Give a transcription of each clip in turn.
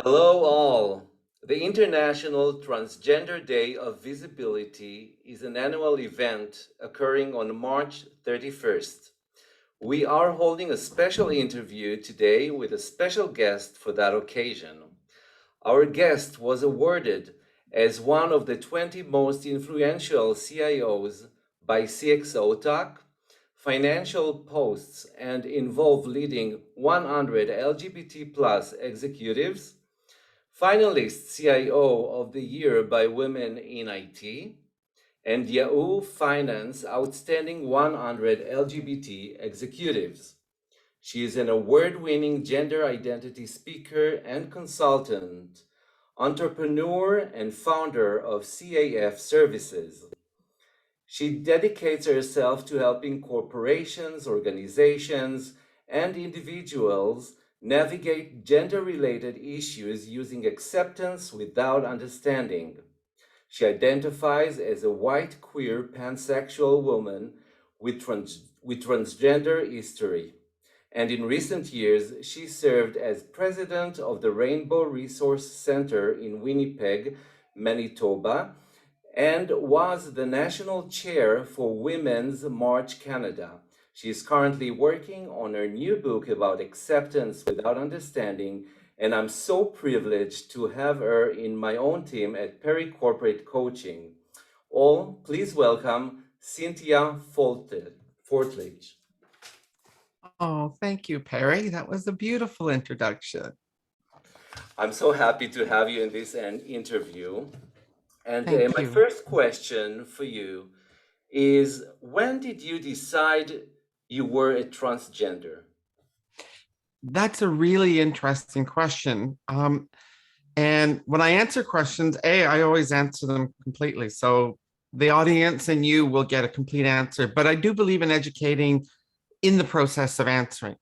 Hello, all. The International Transgender Day of Visibility is an annual event occurring on March 31st. We are holding a special interview today with a special guest for that occasion. Our guest was awarded as one of the 20 most influential CIOs by CXO Talk, Financial Posts, and involved leading 100 LGBT plus executives, finalist CIO of the Year by Women in IT, and Yahoo Finance Outstanding 100 LGBT Executives. She is an award winning gender identity speaker and consultant, entrepreneur, and founder of CAF Services. She dedicates herself to helping corporations, organizations, and individuals navigate gender related issues using acceptance without understanding. She identifies as a white, queer, pansexual woman with transgender history. And in recent years, she served as president of the Rainbow Resource Center in Winnipeg, Manitoba, and was the national chair for Women's March Canada. She is currently working on her new book about acceptance without understanding, and I'm so privileged to have her in my own team at Perry Corporate Coaching. All, please welcome Cynthia Fortlage. Oh, thank you, Perry. That was a beautiful introduction. I'm so happy to have you in this interview. And Thank my you. first question for you is, when did you decide you were a transgender? That's a really interesting question. And when I answer questions, I always answer them completely. So the audience and you will get a complete answer. But I do believe in educating in the process of answering.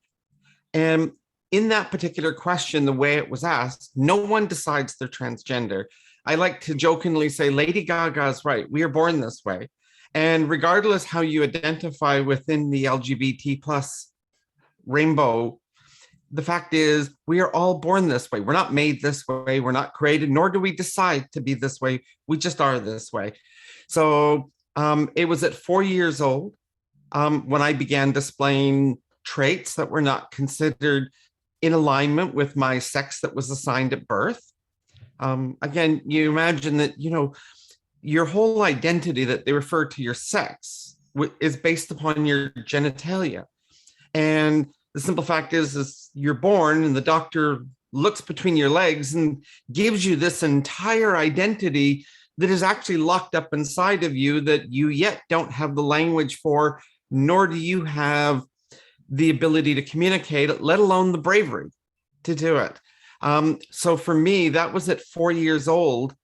And in that particular question, the way it was asked, no one decides they're transgender. I like to jokingly say, Lady Gaga's right. We are born this way. And regardless how you identify within the LGBT plus rainbow, the fact is we are all born this way. We're not made this way. We're not created, nor do we decide to be this way. We just are this way. So it was at 4 years old when I began displaying traits that were not considered in alignment with my sex that was assigned at birth. Again, you imagine that, your whole identity that they refer to your sex is based upon your genitalia. And the simple fact is you're born and the doctor looks between your legs and gives you this entire identity that is actually locked up inside of you that you yet don't have the language for, nor do you have the ability to communicate it, let alone the bravery to do it. So for me, that was at 4 years old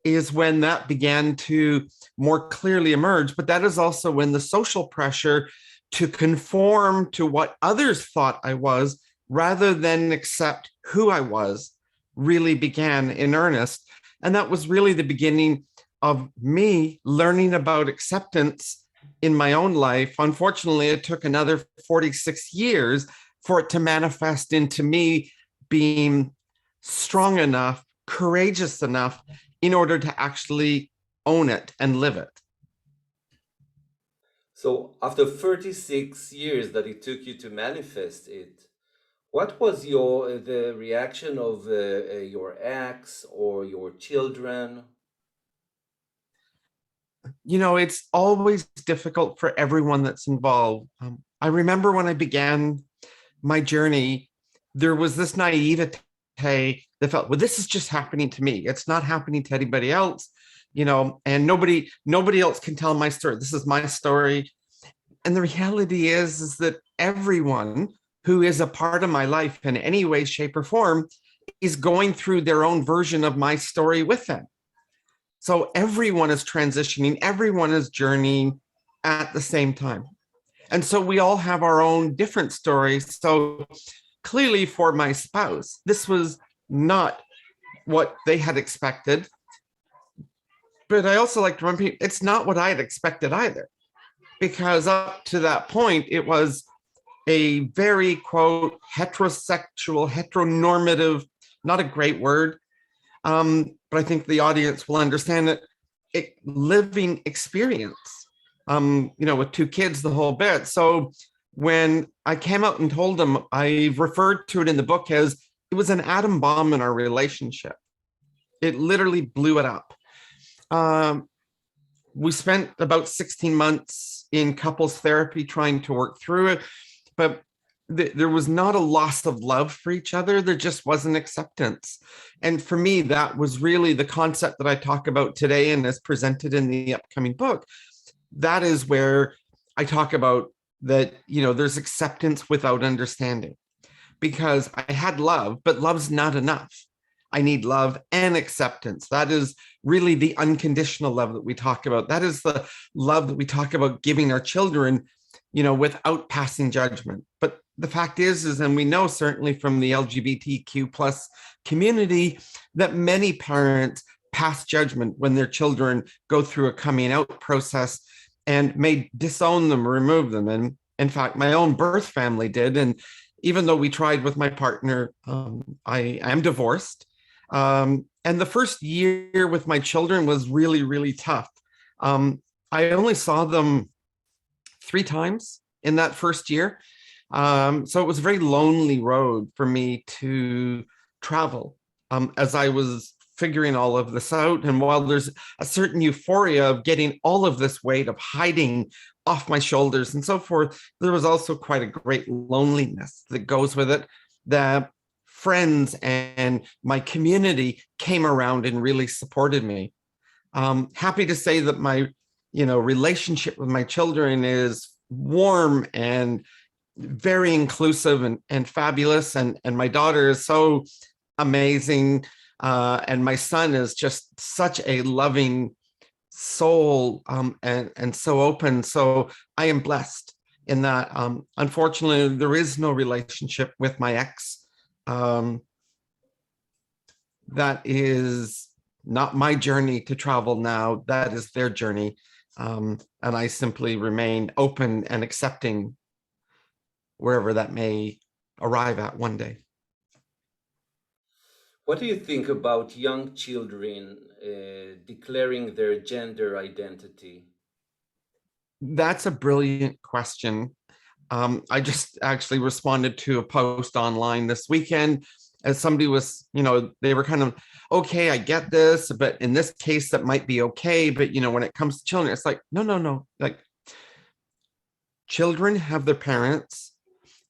is when that began to more clearly emerge. But that is also when the social pressure to conform to what others thought I was rather than accept who I was really began in earnest. And that was really the beginning of me learning about acceptance in my own life. Unfortunately, it took another 46 years for it to manifest into me being strong enough, courageous enough in order to actually own it and live it. So, after 36 years that it took you to manifest it, what was the reaction of your ex or your children? It's always difficult for everyone that's involved. I remember when I began my journey, there was this naivete that felt, well, this is just happening to me. It's not happening to anybody else, and nobody else can tell my story. This is my story. And the reality is that everyone who is a part of my life in any way, shape, or form is going through their own version of my story with them. So everyone is transitioning, everyone is journeying at the same time. And so we all have our own different stories. So clearly for my spouse, this was not what they had expected. But I also like to remind people, it's not what I had expected either. Because up to that point, it was a very, quote, heterosexual, heteronormative not a great word, but I think the audience will understand it. Living experience, with two kids, the whole bit. So when I came out and told them, I referred to it in the book as it was an atom bomb in our relationship. It literally blew it up. Um, we spent about 16 months in couples therapy trying to work through it, but there was not a loss of love for each other. There just wasn't acceptance. And for me, that was really the concept that I talk about today and is presented in the upcoming book. That is where I talk about that, there's acceptance without understanding, because I had love, but love's not enough. I need love and acceptance. That is really the unconditional love that we talk about. That is the love that we talk about giving our children, without passing judgment. But the fact is, and we know certainly from the LGBTQ plus community, that many parents pass judgment when their children go through a coming out process and may disown them or remove them. And in fact, my own birth family did. And even though we tried with my partner, I am divorced. And the first year with my children was really, really tough. I only saw them 3 times in that first year. So it was a very lonely road for me to travel as I was figuring all of this out. And while there's a certain euphoria of getting all of this weight of hiding off my shoulders and so forth, there was also quite a great loneliness that goes with it, that friends and my community came around and really supported me. Happy to say that my relationship with my children is warm and very inclusive and fabulous. And my daughter is so amazing. And my son is just such a loving soul, and so open. So I am blessed in that. Unfortunately, there is no relationship with my ex. That is not my journey to travel now. That is their journey. And I simply remain open and accepting wherever that may arrive at one day. What do you think about young children declaring their gender identity? That's a brilliant question. I just actually responded to a post online this weekend as somebody was, they were kind of, okay, I get this, but in this case, that might be okay. But, when it comes to children, it's like, no. Like, children have their parents,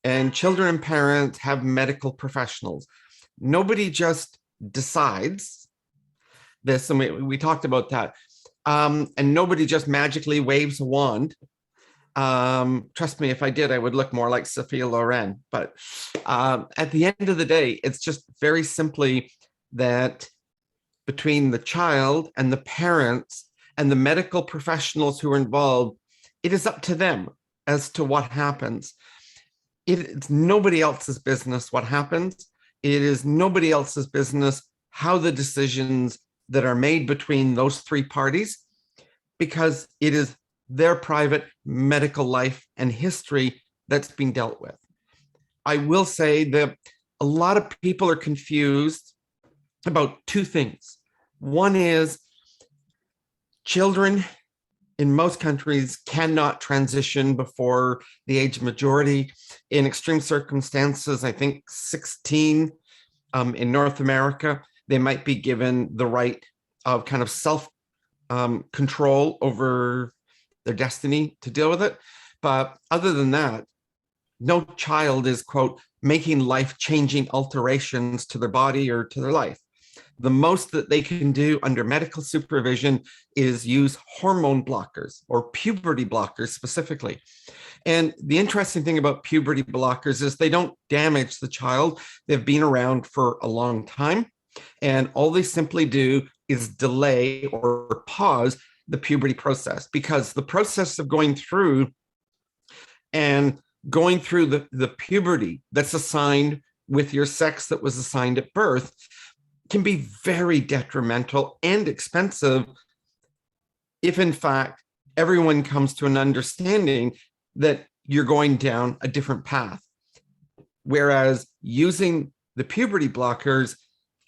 and children and parents have medical professionals. Nobody just decides this. And we talked about that. And nobody just magically waves a wand. Trust me, if I did, I would look more like Sophia Loren. But at the end of the day, it's just very simply that between the child and the parents and the medical professionals who are involved, it is up to them as to what happens. It's nobody else's business what happens. It is nobody else's business how the decisions that are made between those 3 parties, because it is their private medical life and history that's being dealt with. I will say that a lot of people are confused about 2 things. One is children in most countries cannot transition before the age of majority. In extreme circumstances, I think 16 in North America, they might be given the right of kind of self control over their destiny to deal with it. But other than that, no child is, quote, making life-changing alterations to their body or to their life. The most that they can do under medical supervision is use hormone blockers or puberty blockers specifically. And the interesting thing about puberty blockers is they don't damage the child. They've been around for a long time. And all they simply do is delay or pause the puberty process, because the process of going through the puberty that's assigned with your sex that was assigned at birth can be very detrimental and expensive if, in fact, everyone comes to an understanding that you're going down a different path. Whereas using the puberty blockers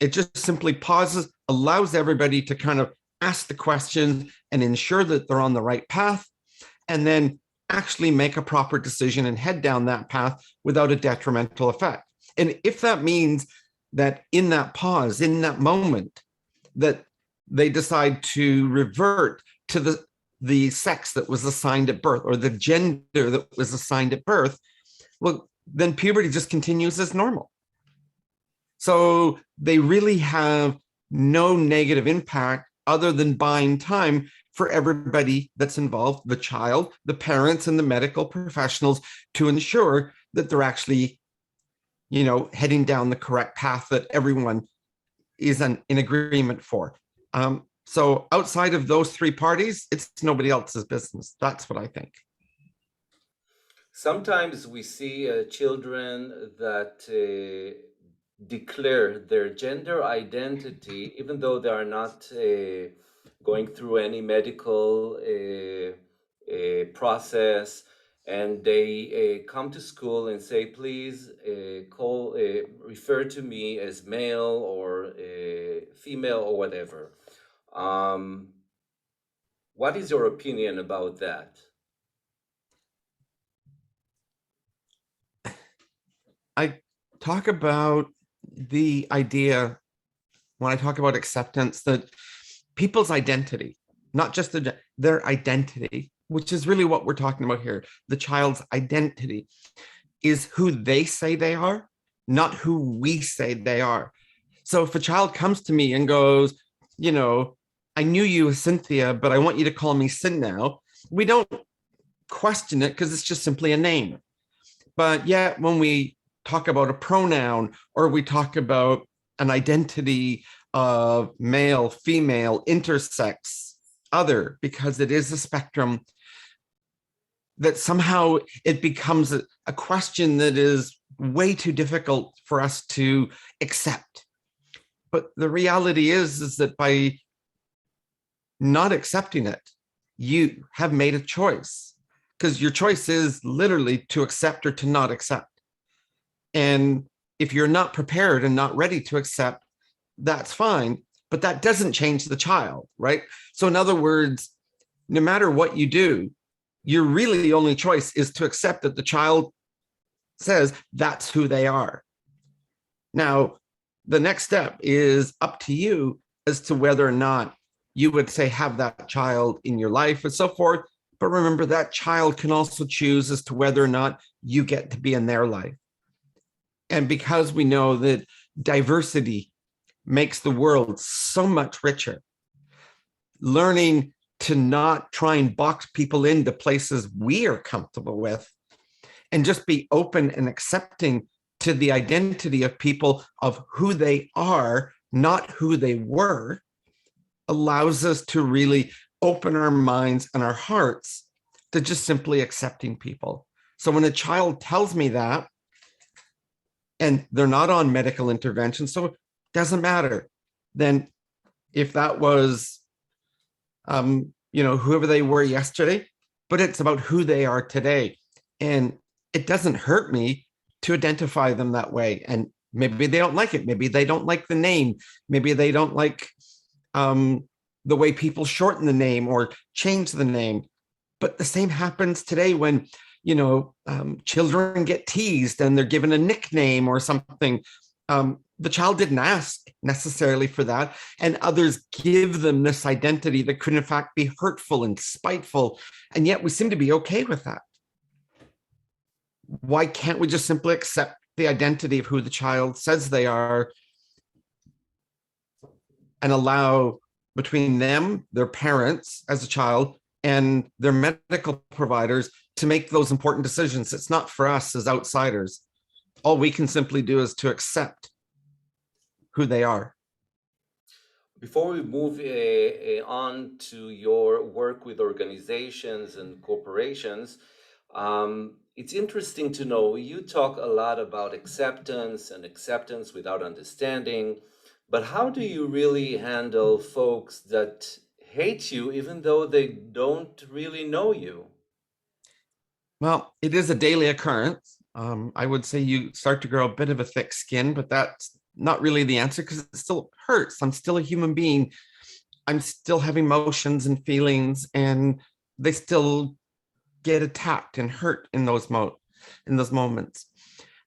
It just simply pauses, allows everybody to kind of ask the questions and ensure that they're on the right path, and then actually make a proper decision and head down that path without a detrimental effect. And if that means that in that pause, in that moment, that they decide to revert to the sex that was assigned at birth or the gender that was assigned at birth, well, then puberty just continues as normal. So they really have no negative impact other than buying time for everybody that's involved, the child, the parents, and the medical professionals, to ensure that they're actually, heading down the correct path that everyone is in agreement for. So outside of those three parties, it's nobody else's business. That's what I think. Sometimes we see children that declare their gender identity, even though they are not going through any medical process, and they come to school and say, "Please refer to me as male or female or whatever." Um, what is your opinion about that? I talk about the idea when I talk about acceptance that people's identity, not just their identity, which is really what we're talking about here, the child's identity is who they say they are, not who we say they are. So if a child comes to me and goes, I knew you as Cynthia, but I want you to call me Sin now, we don't question it because it's just simply a name. But yet, when we talk about a pronoun or we talk about an identity of male, female, intersex, other, because it is a spectrum, that somehow it becomes a question that is way too difficult for us to accept. But the reality is that by not accepting it, you have made a choice, because your choice is literally to accept or to not accept. And if you're not prepared and not ready to accept, that's fine, but that doesn't change the child, right? So in other words, no matter what you do, your really only choice is to accept that the child says that's who they are. Now, the next step is up to you as to whether or not you would say have that child in your life and so forth. But remember, that child can also choose as to whether or not you get to be in their life. And because we know that diversity makes the world so much richer, learning to not try and box people into places we are comfortable with and just be open and accepting to the identity of people of who they are, not who they were, allows us to really open our minds and our hearts to just simply accepting people. So when a child tells me that, and they're not on medical intervention, so it doesn't matter. Then if that was, whoever they were yesterday, but it's about who they are today. And it doesn't hurt me to identify them that way. And maybe they don't like it. Maybe they don't like the name. Maybe they don't like the way people shorten the name or change the name. But the same happens today when, children get teased and they're given a nickname or something. The child didn't ask necessarily for that, and others give them this identity that could in fact be hurtful and spiteful, and yet we seem to be okay with that. Why can't we just simply accept the identity of who the child says they are and allow between them, their parents as a child, and their medical providers to make those important decisions? It's not for us as outsiders. All we can simply do is to accept who they are. Before we move on to your work with organizations and corporations, it's interesting to know you talk a lot about acceptance and acceptance without understanding, but how do you really handle folks that hate you even though they don't really know you? Well, it is a daily occurrence. I would say you start to grow a bit of a thick skin, but that's not really the answer because it still hurts. I'm still a human being. I'm still having emotions and feelings, and they still get attacked and hurt in those moments.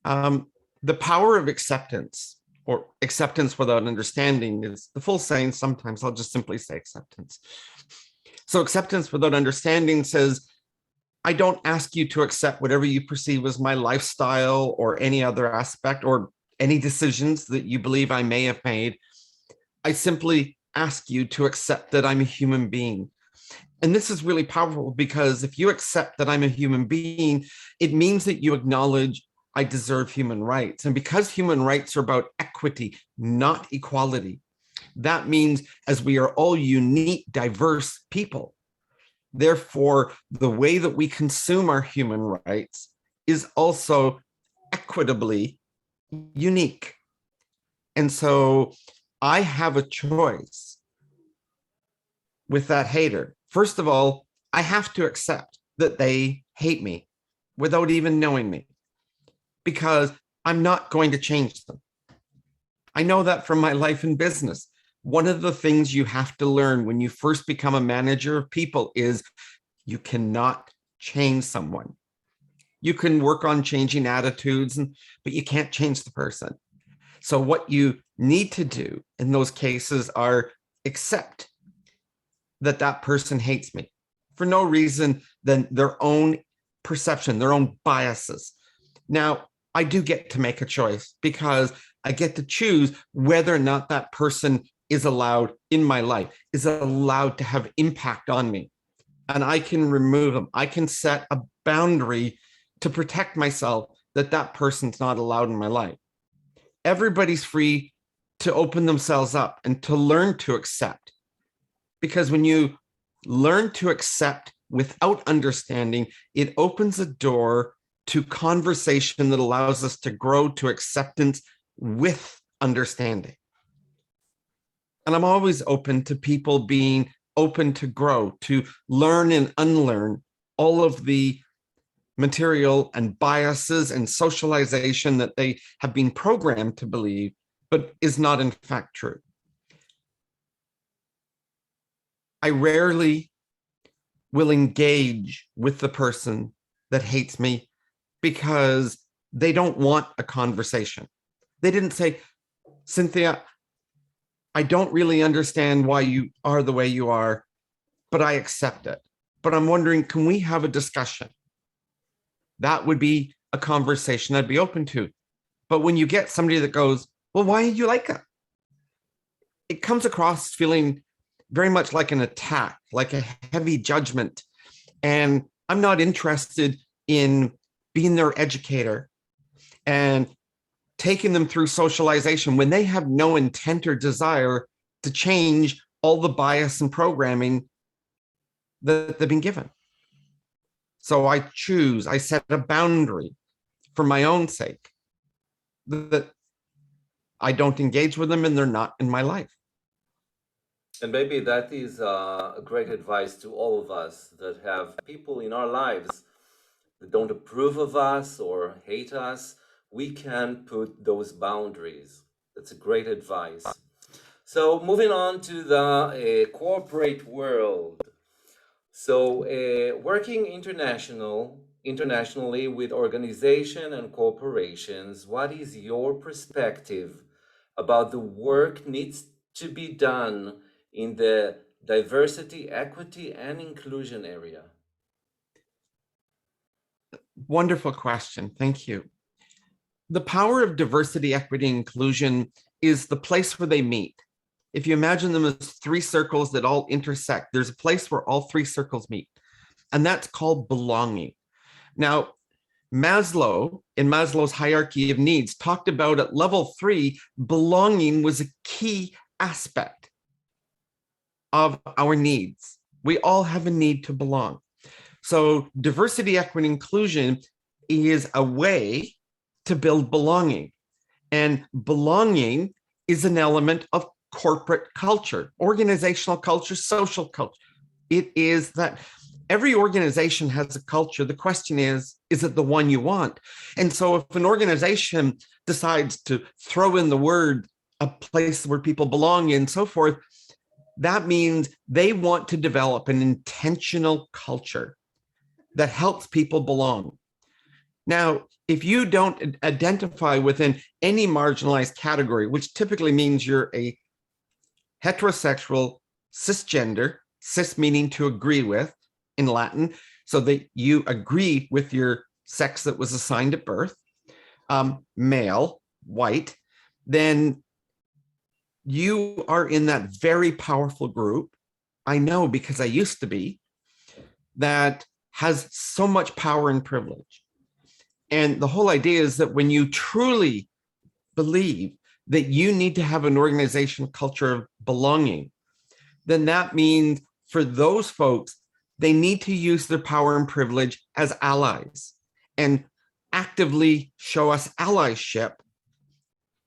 The power of acceptance, or acceptance without understanding, is the full saying. Sometimes I'll just simply say acceptance. So acceptance without understanding says, I don't ask you to accept whatever you perceive as my lifestyle or any other aspect or any decisions that you believe I may have made. I simply ask you to accept that I'm a human being. And this is really powerful because if you accept that I'm a human being, it means that you acknowledge I deserve human rights. And because human rights are about equity, not equality, that means as we are all unique, diverse people, therefore, the way that we consume our human rights is also equitably unique. And so I have a choice with that hater. First of all, I have to accept that they hate me without even knowing me, because I'm not going to change them. I know that from my life in business. One of the things you have to learn when you first become a manager of people is you cannot change someone. You can work on changing attitudes, but you can't change the person. So what you need to do in those cases are accept that that person hates me for no reason than their own perception, their own biases. Now, I do get to make a choice because I get to choose whether or not that person is allowed in my life, is allowed to have impact on me. And I can remove them. I can set a boundary to protect myself that that person's not allowed in my life. Everybody's free to open themselves up and to learn to accept. Because when you learn to accept without understanding, it opens a door to conversation that allows us to grow to acceptance with understanding. And I'm always open to people being open to grow, to learn and unlearn all of the material and biases and socialization that they have been programmed to believe, but is not in fact true. I rarely will engage with the person that hates me because they don't want a conversation. They didn't say, Cynthia, I don't really understand why you are the way you are, but I accept it. But I'm wondering, can we have a discussion? That would be a conversation I'd be open to. But when you get somebody that goes, well, why do you like it? It comes across feeling very much like an attack, like a heavy judgment. And I'm not interested in being their educator and taking them through socialization when they have no intent or desire to change all the bias and programming that they've been given. So I set a boundary for my own sake that I don't engage with them and they're not in my life. And maybe that is a great advice to all of us that have people in our lives that don't approve of us or hate us. We can put those boundaries. That's a great advice. So moving on to the corporate world. So working internationally with organization and corporations, what is your perspective about the work needs to be done in the diversity, equity, and inclusion area? Wonderful question. Thank you. The power of diversity, equity, and inclusion is the place where they meet. If you imagine them as three circles that all intersect, there's a place where all three circles meet, and that's called belonging. Now, Maslow, in Maslow's hierarchy of needs, talked about at level 3, belonging was a key aspect of our needs. We all have a need to belong. So diversity, equity, inclusion is a way to build belonging. And belonging is an element of corporate culture, organizational culture, social culture. It is that every organization has a culture. The question is it the one you want? And so if an organization decides to throw in the word a place where people belong and so forth, that means they want to develop an intentional culture that helps people belong. Now, if you don't identify within any marginalized category, which typically means you're a heterosexual, cisgender, cis meaning to agree with in Latin, so that you agree with your sex that was assigned at birth, male, white, then you are in that very powerful group. I know because I used to be, that has so much power and privilege. And the whole idea is that when you truly believe that you need to have an organizational culture of belonging, then that means for those folks, they need to use their power and privilege as allies and actively show us allyship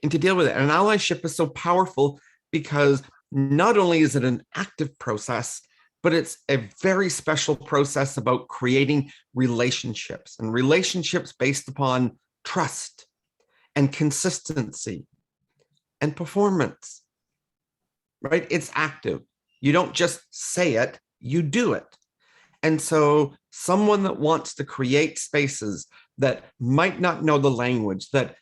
and to deal with it. And allyship is so powerful because not only is it an active process, but it's a very special process about creating relationships and relationships based upon trust and consistency and performance, right? It's active. You don't just say it, you do it. And so someone that wants to create spaces that might not know the language, that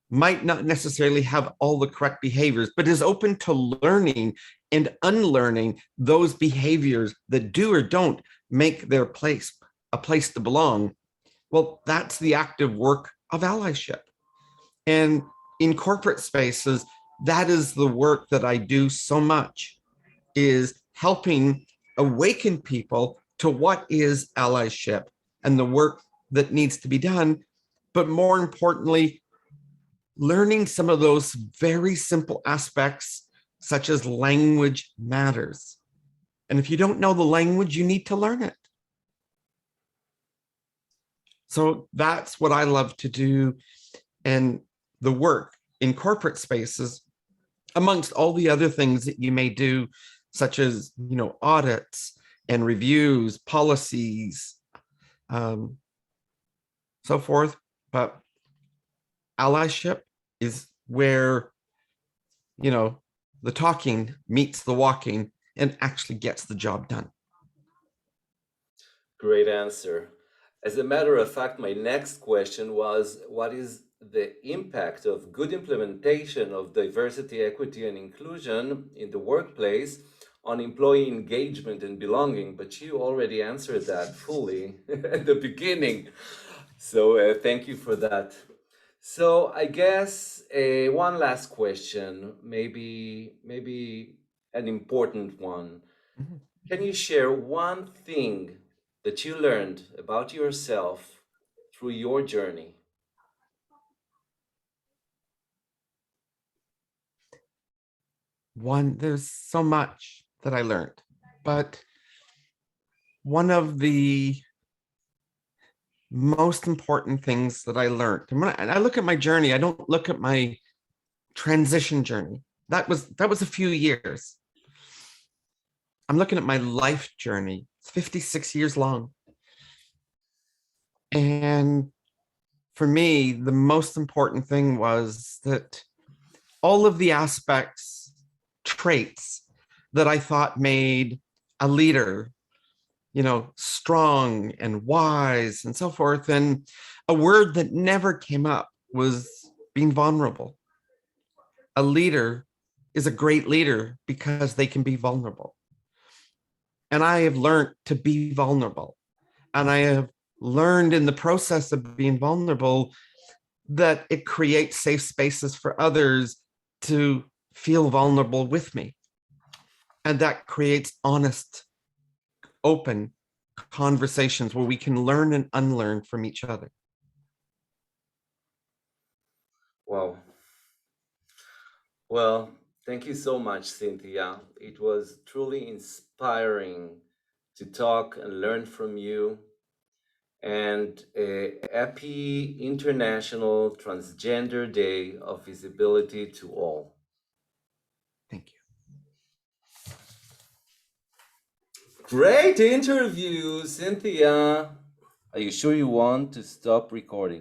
might not necessarily have all the correct behaviors, but is open to learning and unlearning those behaviors that do or don't make their place a place to belong. Well, that's the active work of allyship. And in corporate spaces, that is the work that I do so much, is helping awaken people to what is allyship and the work that needs to be done. But more importantly, learning some of those very simple aspects, such as language matters. And if you don't know the language, you need to learn it. So that's what I love to do. And the work in corporate spaces, amongst all the other things that you may do, such as, audits and reviews, policies, so forth. But allyship is where, the talking meets the walking and actually gets the job done. Great answer. As a matter of fact, my next question was, what is the impact of good implementation of diversity, equity, and inclusion in the workplace on employee engagement and belonging? But you already answered that fully at the beginning. So thank you for that. So I guess one last question, maybe an important one. Mhm. Can you share one thing that you learned about yourself through your journey? There's so much that I learned, but one of the most important things that I learned, and when I look at my journey, I don't look at my transition journey. That was a few years. I'm looking at my life journey. It's 56 years long. And for me, the most important thing was that all of the aspects, traits that I thought made a leader, strong and wise and so forth. And a word that never came up was being vulnerable. A leader is a great leader because they can be vulnerable. And I have learned to be vulnerable. And I have learned in the process of being vulnerable that it creates safe spaces for others to feel vulnerable with me. And that creates honest, open conversations where we can learn and unlearn from each other. Wow. Well, thank you so much, Cynthia. It was truly inspiring to talk and learn from you. And a happy International Transgender Day of Visibility to all. Thank you. Great interview, Cynthia. Are you sure you want to stop recording?